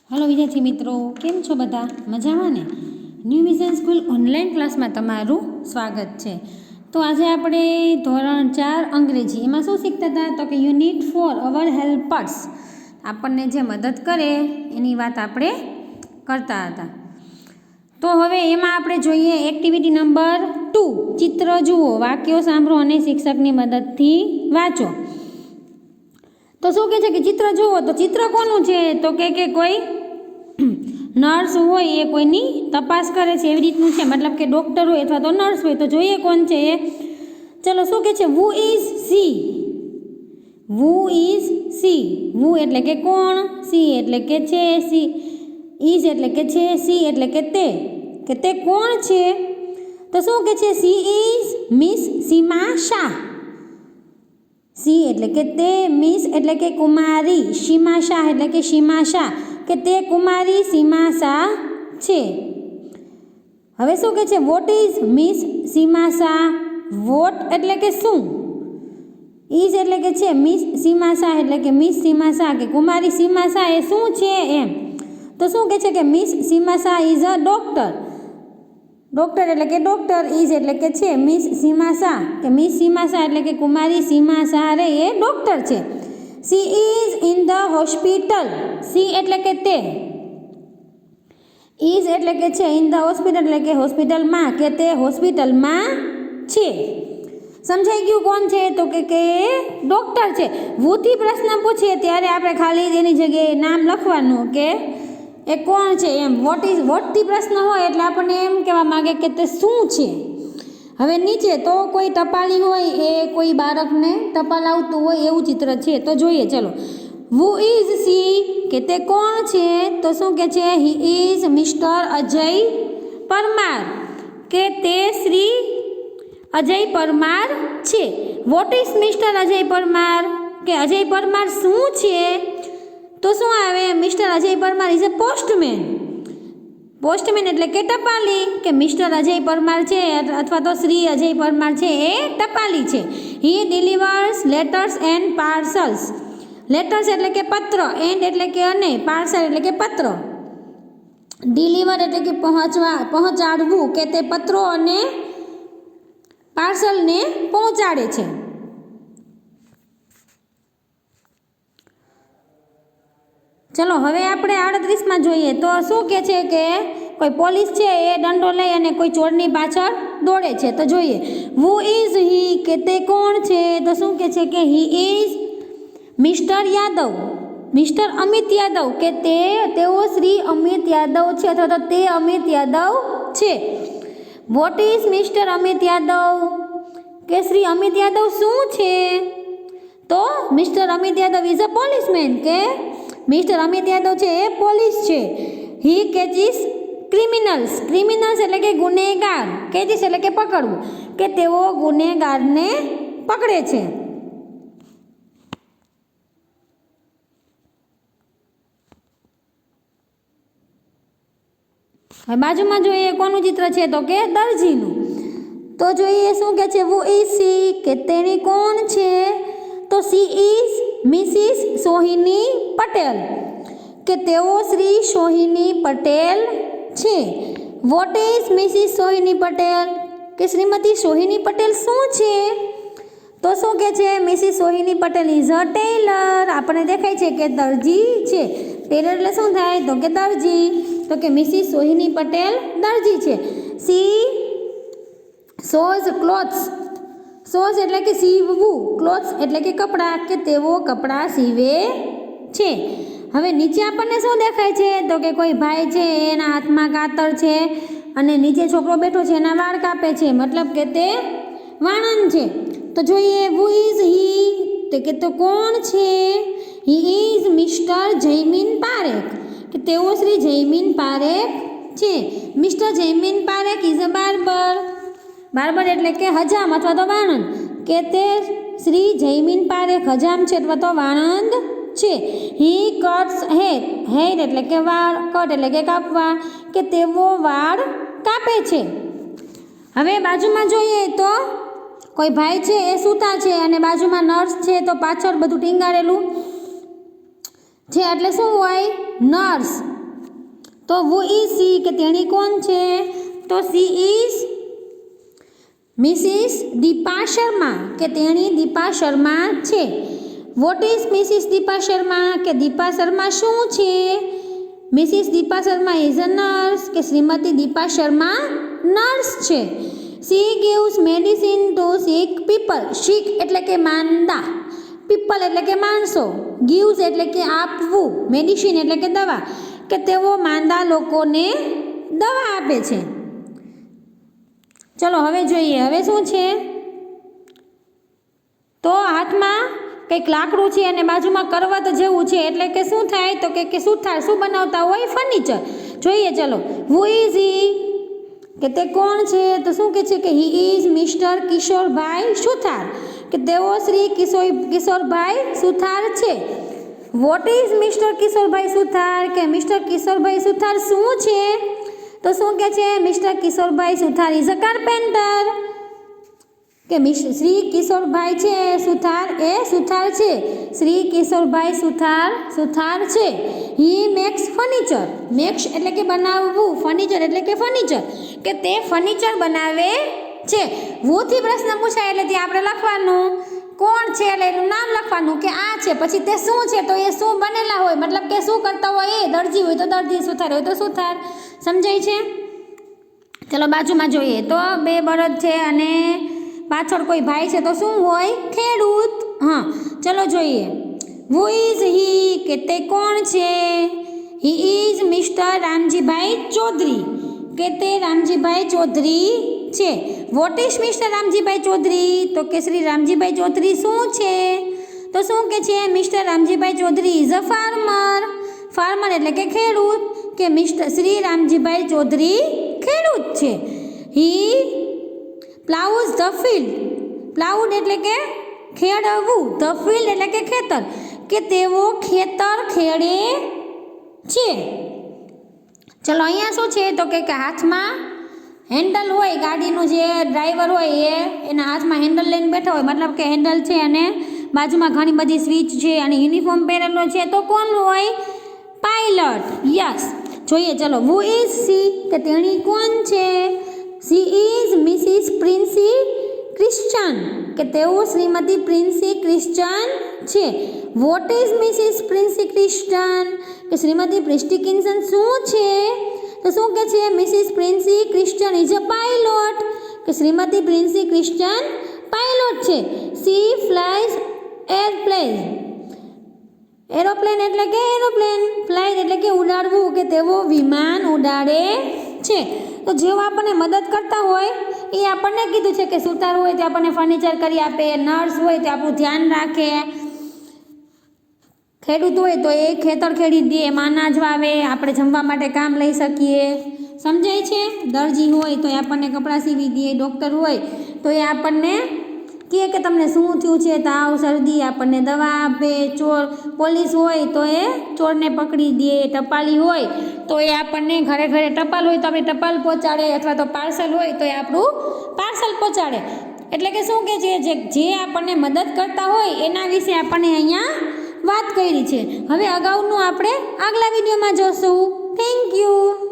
Hello विद्यार्थी मित्रों, केम छो बधा? मजामां ने? New vision school online class में तमारुं स्वागत है। तो आज आपणे धोरण 4 अंग्रेजी एमां शुं शीखता था? तो कि यूनिट 4 अवर हेल्पर्स, आपणने जे मदद करे एनी वात आपणे करता हता। तो हवे एमां आपणे जोईए एक्टिविटी नंबर 2, चित्र जुओ, वाक्यो सांभळो अने शिक्षकनी मददथी वांचो। तो शुं कहे छे कि चित्र जुओ, तो चित्र कोनुं छे? तो के कोई नर्स होय ए कोईनी तपास करे छे एवी रीतनुं छे, मतलब के डॉक्टर होय अथवा तो नर्स होय। तो जोईए कोण छे ए। चलो शुं कहे छे? वू इज सी, वू इज सी, वू एटले के कोण, सी एटले के छे, सी इज एटले के छे, सी एटले के ते कोण छे। तो शुं कहे छे? सी इज मिस सीमा शाह, सी एटले के ते, मिस एटले के कुमारी, सीमा शाह एटले के सीमा शाह, के ते कुमारी सीमा शाह छे। हवे शुं कहे छे? Vote is miss Seema Shah, vote एटले के शुं, इज एटले के छे मिस सीमा शाह एटले के मिस सीमा शाह, के कुमारी सीमा शाह ए शुं छे एम। तो शुं कहे छे कि miss Seema Shah is a doctor, doctor एटले के डॉक्टर, इज एटले के छे मिस सीमा शाह, के मिस सीमा शाह एटले के कुमारी सीमा शाह रे ए डॉक्टर छे। सी इज इन ध होस्पिटल, सी एटले के ते, इज एटले के छे इन ध होस्पिटल एटले के होस्पिटल में, के ते होस्पिटल में छे। समझाई गयुं कोण छे? तो के डॉक्टर छे। वू थी प्रश्न पूछे त्यारे आपणे खाली एनी जग्याए नाम लखवानुं के ए कोण छे एम। वोट इज, वोट थी प्रश्न होय एटले आपणे एम कहेवा मांगे के ते शुं छे। हवे नीचे तो कोई टपाली होय ए कोई बाळकने टपाल आवतुं होय एवुं चित्र छे। तो जोईए, चलो। वू इज सी, के ते कोण छे? तो शुं कहे छे? He is mister Ajay Parmar, के ते श्री अजय परमार छे। Vote is mister Ajay Parmar, के अजय परमार शुं छे? तो शुं आवे? Mister Ajay Parmar is a postmen, postmen एटले के टपाली, के मिस्टर अजय परमार छे अथवा तो श्री अजय परमार छे ए टपाली छे। ही delivers letters and parcels, letters एटले के पत्र, एंड एटले के अने, पार्सल एटले के पत्र, डिलीवर एटले के पहोंचाडवुं, के ते पत्रो अने पार्सल ने पहोंचाडे छे। चलो हवे आपणे 38 में जोईए। तो शुं कहे छे के कोई पोलीस छे ए दंडो लई अने कोई चोरनी पाछळ दौड़े छे। तो जोईए, वू इज ही, के ते कोण छे? तो शुं कहे छे कि he is mister Yadav, mister Amit Yadav, के तेओ श्री अमित यादव छे अथवा तो ते अमित यादव छे। Vote is mister Amit Yadav, के श्री अमित यादव शुं छे? तो mister Amit Yadav is a policemen, के मिस्टर अमित यादव छे ए पोलीस छे। ही केचिस क्रिमिनल्स, क्रिमिनल्स एटले के गुનેગાર, केचिस एटले के पकड़वुं, के तेओ गुનેગાरने पकड़े छे। बाजुमां जोईए कोनुं चित्र छे? तो के दर्जीनुं। तो जोईए शुं कहे छे? वू इज सी, के तेणी कोण छे? तो सी इज मिसिस सोहिनी पटेल, के तेओ श्री सोहिनी पटेल छे। वोट इज मिसिस सोहिनी पटेल, के श्रीमती सोहिनी पटेल शुं छे? तो शुं कहे छे? Mrs Sohini Patel is a tailor, आपणे देखाय छे के दर्जी छे। टेलर एटले शुं थाय? तो के दर्जी। तो के मिसिस सोहिनी पटेल दर्जी छे। सी सोज क्लोथ्स, सोज एटले के सीवવું, क्लोथ्स एटले के कपड़ा, के तेओ कपड़ा सीवे छे। हवे नीचे आपणने शुं देखाय छे? तो के कोई भाई छे एना हाथमां कातर छे अने नीचे छोकरो बैठो छे एना वाळ कापे छे, मतलब के ते वाणंद छे। तो जोईए, वू इज ही, तो के तो कोण छे? He is mister Jaymin Parekh, के तेओ श्री जयमीन पारेख छे। Mister Jaymin Parekh is a barber, barber एटले के हजाम अथवा तो वाणंद, के ते श्री जयमीन पारेख हजाम छे अथवा तो वाणंद छे। ही कट्स हेर, हेर एटले के वाळ, कट एटले के कापवा, के तेओ वाळ कापे छे। हवे बाजुमां जोईए तो कोई भाई छे ए सूता छे अने बाजुमां नर्स छे, तो पाछळ बधुं टींगाड़ेलुं छे एटले शुं होय? नर्स। તો હુ ઇઝ સી કે તેણી કોણ છે? તો she is Mrs Deepa Sharma કે તેણી દીપા શર્મા છે. What is Mrs Deepa Sharma કે દીપા શર્મા શું છે? Mrs Deepa Sharma is a nurse કે શ્રીમતી દીપા શર્મા નર્સ છે. She gives medicine to sick people. Sick એટલે કે માંદા, પીપલ એટલે કે માણસો, ગિવ્સ એટલે કે આપવું, મેડિસિન એટલે કે દવા, કે તેઓ માંદા લોકોને દવા આપે છે. ચલો હવે જોઈએ, હવે શું છે? તો હાથમાં કંઈક લાકડું છે અને બાજુમાં કરવત જેવું છે, એટલે કે શું થાય? તો કે સુથાર. શું બનાવતા હોય? ફર્નિચર. જોઈએ ચલો. હુ ઇઝ હી કે તે કોણ છે? તો શું કહે છે કે હી ઇઝ મિસ્ટર કિશોરભાઈ સુથાર કે તેઓ શ્રી કિશોરભાઈ સુથાર છે. વોટ ઇઝ મિસ્ટર કિશોરભાઈ સુથાર કે મિસ્ટર કિશોરભાઈ સુથાર શું છે? તો શું કહે છે? Mister Kishorbhai Suthar is a carpenter કે શ્રી કિશોરભાઈ છે સુથાર એ સુથાર છે. શ્રી કિશોરભાઈ સુથાર છે. હી મેક્સ ફર્નિચર. મેક્સ એટલે કે બનાવવું, ફર્નિચર એટલે કે ફર્નિચર, કે તે ફર્નિચર બનાવે છે. વોથી પ્રશ્ન પૂછાય એટલે ત્યાં આપણે લખવાનું કોણ છે એટલે એનું નામ લખવાનું કે આ છે, પછી તે શું છે તો એ શું બનેલા હોય, મતલબ કે શું કરતા હોય એ. દરજી હોય તો દરજી, સુથાર હોય તો સુથાર. સમજાય છે? ચલો બાજુમાં જોઈએ. તો બે બળદ છે અને પાછળ કોઈ ભાઈ છે તો શું હોય? ખેડૂત. હા, ચલો જોઈએ. હુ ઇઝ હી કે તે કોણ છે? He is Mr Ramjibhai Chaudhary કે તે રામજીભાઈ ચૌધરી છે. What is Mr Ramjibhai Chaudhary? તો કે શ્રી રામજીભાઈ ચૌધરી શું છે? તો શું કે છે? Mr Ramjibhai Chaudhary is a farmer. Farmer એટલે કે ખેડૂત, કે શ્રી રામજીભાઈ ચૌધરી ખેડૂત છે. હી પ્લાઉઝ ધ ફિલ્ડ. પ્લાઉડ એટલે કે ખેડવું, ધ ફિલ્ડ એટલે કે ખેતર, કે તેઓ ખેતર ખેડે છે. ચલો અહીંયા શું છે? તો કે હાથમાં હેન્ડલ હોય, ગાડીનું જે ડ્રાઈવર હોય એના હાથમાં હેન્ડલ લઈને બેઠા હોય, મતલબ કે હેન્ડલ છે અને બાજુમાં ઘણી બધી સ્વિચ છે અને યુનિફોર્મ પહેરેલો છે, તો કોણ હોય? પાયલટ. યસ. જોઈએ ચલો. હુ ઇઝ સી કે તેણી કોણ છે? She is Mrs Princy Christian કે તેઓ શ્રીમતી પ્રિન્સી ક્રિશ્ચન છે. What is Mrs Princy Christian કે શ્રીમતી પ્રિસ્ટી કિન્સન શું છે? તો શું કે છે? Mrs Princy Christian is a pilot કે શ્રીમતી પ્રિન્સી ક્રિશ્ચન પાયલોટ છે. She flies airplane. એરોપ્લેન એટલે કે એરોપ્લેન, ફ્લાઇટ એટલે કે ઉડાડવું, કે તેઓ વિમાન ઉડાડે છે. તો જેઓ આપણને મદદ કરતા હોય એ આપણને કીધું છે કે સુથાર હોય તો આપણને ફર્નિચર કરી આપે, નર્સ હોય તો આપણું ધ્યાન રાખે, ખેડૂત હોય તો એ ખેતર ખેડી દે, એમાં અનાજ વાવે, આપણે જમવા માટે કામ લઈ શકીએ. સમજાય છે? દરજી હોય તો એ આપણને કપડાં સીવી દે, ડૉક્ટર હોય તો એ આપણને કહે કે તમને શું થયું છે, તાવ શરદી, આપણને દવા આપે. પોલીસ હોય તો એ ચોરને પકડી દે, ટપાલી હોય તો એ આપણને ઘરે ઘરે ટપાલ હોય તો આપણે ટપાલ પહોંચાડે, અથવા તો પાર્સલ હોય તો એ આપણું પાર્સલ પહોંચાડે. એટલે કે શું કે છે? જે આપણને મદદ કરતા હોય એના વિશે આપણને અહીંયા વાત કરી છે. હવે અગાઉનું આપણે આગલા વિડીયોમાં જોશું. Thank you.